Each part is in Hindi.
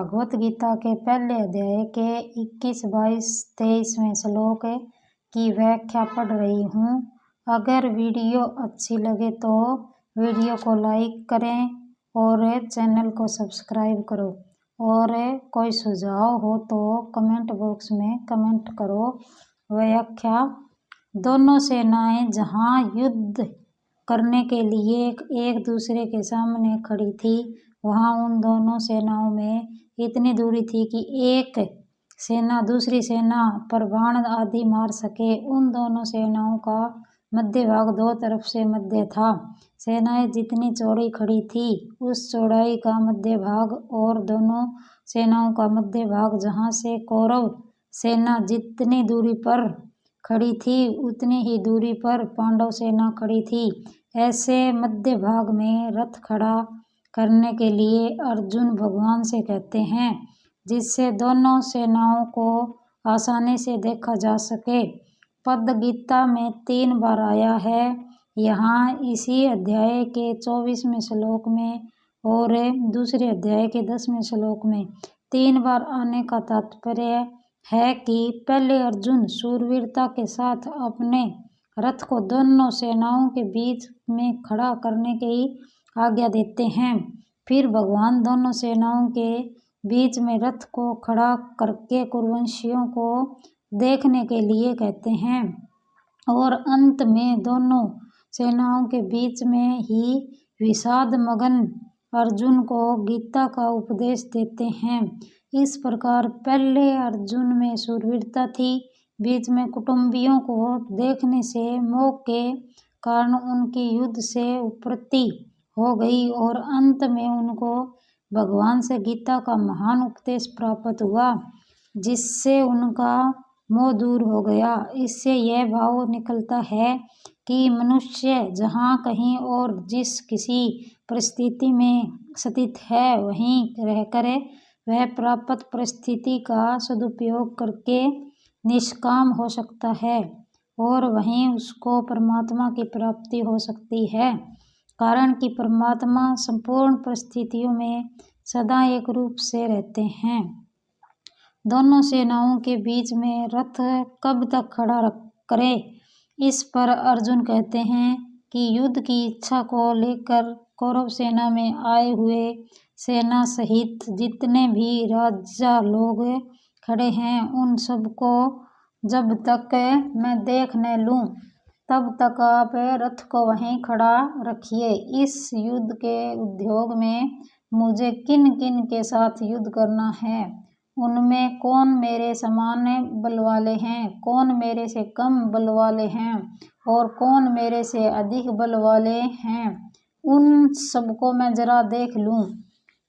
भगवत गीता के पहले अध्याय के 21, 22, 23वें श्लोक की व्याख्या पढ़ रही हूँ। अगर वीडियो अच्छी लगे तो वीडियो को लाइक करें और चैनल को सब्सक्राइब करो, और कोई सुझाव हो तो कमेंट बॉक्स में कमेंट करो। व्याख्या: दोनों सेनाएं जहां युद्ध करने के लिए एक दूसरे के सामने खड़ी थी, वहां उन दोनों सेनाओं में इतनी दूरी थी कि एक सेना दूसरी सेना पर बाण आदि मार सके। उन दोनों सेनाओं का मध्य भाग दो तरफ से मध्य था। सेनाएं जितनी चौड़ी खड़ी थी, उस चौड़ाई का मध्य भाग, और दोनों सेनाओं का मध्य भाग जहां से कौरव सेना जितनी दूरी पर खड़ी थी, उतनी ही दूरी पर पांडव सेना खड़ी थी। ऐसे मध्य भाग में रथ खड़ा करने के लिए अर्जुन भगवान से कहते हैं, जिससे दोनों सेनाओं को आसानी से देखा जा सके। पद गीता में 3 बार आया है, यहाँ इसी अध्याय के 24वें श्लोक में और दूसरे अध्याय के 10वें श्लोक में। 3 बार आने का तात्पर्य है कि पहले अर्जुन शूरवीरता के साथ अपने रथ को दोनों सेनाओं के बीच में खड़ा करने की आज्ञा देते हैं। फिर भगवान दोनों सेनाओं के बीच में रथ को खड़ा करके कुरुवंशियों को देखने के लिए कहते हैं, और अंत में दोनों सेनाओं के बीच में ही विषाद मगन अर्जुन को गीता का उपदेश देते हैं। इस प्रकार पहले अर्जुन में शूरवीरता थी, बीच में कुटुंबियों को देखने से मोह के कारण उनकी युद्ध से उपरति हो गई, और अंत में उनको भगवान से गीता का महान उपदेश प्राप्त हुआ, जिससे उनका मोह दूर हो गया। इससे यह भाव निकलता है कि मनुष्य जहाँ कहीं और जिस किसी परिस्थिति में स्थित है, वहीं रहकर वह प्राप्त परिस्थिति का सदुपयोग करके निष्काम हो सकता है, और वहीं उसको परमात्मा की प्राप्ति हो सकती है। कारण कि परमात्मा संपूर्ण परिस्थितियों में सदा एक रूप से रहते हैं। दोनों सेनाओं के बीच में रथ कब तक खड़ा करे, इस पर अर्जुन कहते हैं कि युद्ध की इच्छा को लेकर कौरव सेना में आए हुए सेना सहित जितने भी राजा लोग खड़े हैं, उन सबको जब तक मैं देख न लूं, तब तक आप रथ को वहीं खड़ा रखिए। इस युद्ध के उद्योग में मुझे किन किन के साथ युद्ध करना है, उनमें कौन मेरे समान बल वाले हैं, कौन मेरे से कम बल वाले हैं, और कौन मेरे से अधिक बल वाले हैं, उन सबको मैं जरा देख लूं।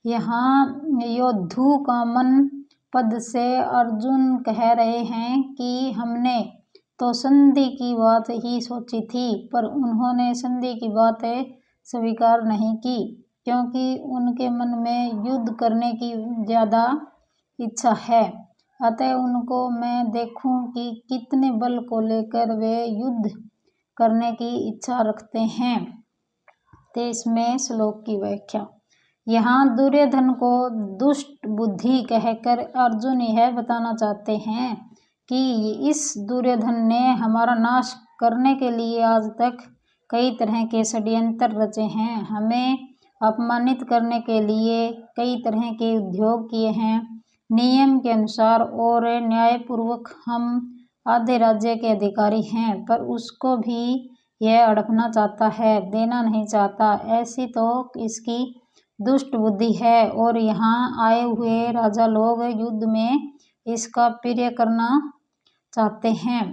यहाँ योद्धु का मन पद से अर्जुन कह रहे हैं कि हमने तो संधि की बात ही सोची थी, पर उन्होंने संधि की बात स्वीकार नहीं की, क्योंकि उनके मन में युद्ध करने की ज्यादा इच्छा है। अतः उनको मैं देखूं कि कितने बल को लेकर वे युद्ध करने की इच्छा रखते हैं। 23वें श्लोक की व्याख्या: यहाँ दुर्योधन को दुष्ट बुद्धि कहकर अर्जुन यह बताना चाहते हैं कि इस दुर्योधन ने हमारा नाश करने के लिए आज तक कई तरह के षड्यंत्र रचे हैं, हमें अपमानित करने के लिए कई तरह के उद्योग किए हैं। नियम के अनुसार और न्यायपूर्वक हम आधे राज्य के अधिकारी हैं, पर उसको भी यह हड़पना चाहता है, देना नहीं चाहता। ऐसी तो इसकी दुष्ट बुद्धि है, और यहाँ आए हुए राजा लोग युद्ध में इसका प्रिय करना चाहते हैं।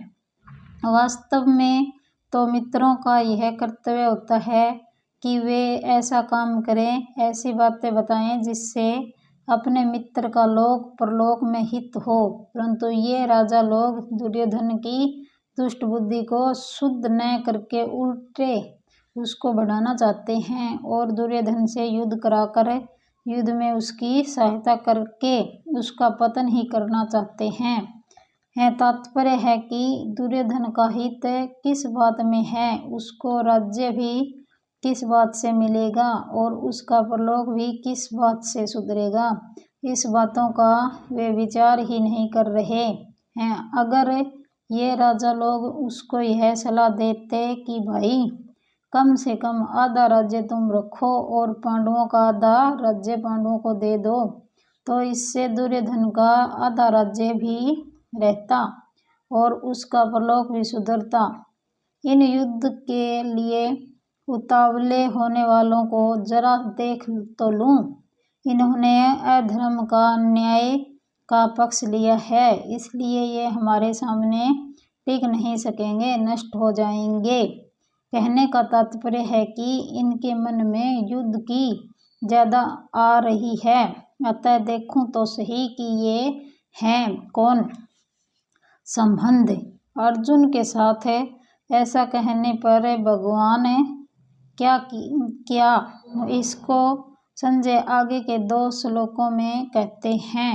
वास्तव में तो मित्रों का यह कर्तव्य होता है कि वे ऐसा काम करें, ऐसी बातें बताएं जिससे अपने मित्र का लोक परलोक में हित हो, परंतु ये राजा लोग दुर्योधन की दुष्ट बुद्धि को शुद्ध न करके उल्टे उसको बढ़ाना चाहते हैं, और दुर्योधन से युद्ध कराकर युद्ध में उसकी सहायता करके उसका पतन ही करना चाहते हैं। तात्पर्य है कि दुर्योधन का हित किस बात में है, उसको राज्य भी किस बात से मिलेगा, और उसका परलोक भी किस बात से सुधरेगा। इस बातों का वे विचार ही नहीं कर रहे हैं। अगर ये राजा लोग उसको यह सलाह देते कि भाई कम से कम आधा राज्य तुम रखो और पांडवों का आधा राज्य पांडवों को दे दो, तो इससे दुर्योधन का आधा राज्य भी रहता और उसका परलोक भी सुधरता। इन युद्ध के लिए उतावले होने वालों को जरा देख तो लूं। इन्होंने अधर्म का अन्याय का पक्ष लिया है, इसलिए ये हमारे सामने टिक नहीं सकेंगे, नष्ट हो जाएंगे। कहने का तात्पर्य है कि इनके मन में युद्ध की ज्यादा आ रही है। अतः देखूं तो सही कि ये हैं कौन संबंध अर्जुन के साथ है। ऐसा कहने पर भगवान क्या इसको संजय आगे के 2 श्लोकों में कहते हैं।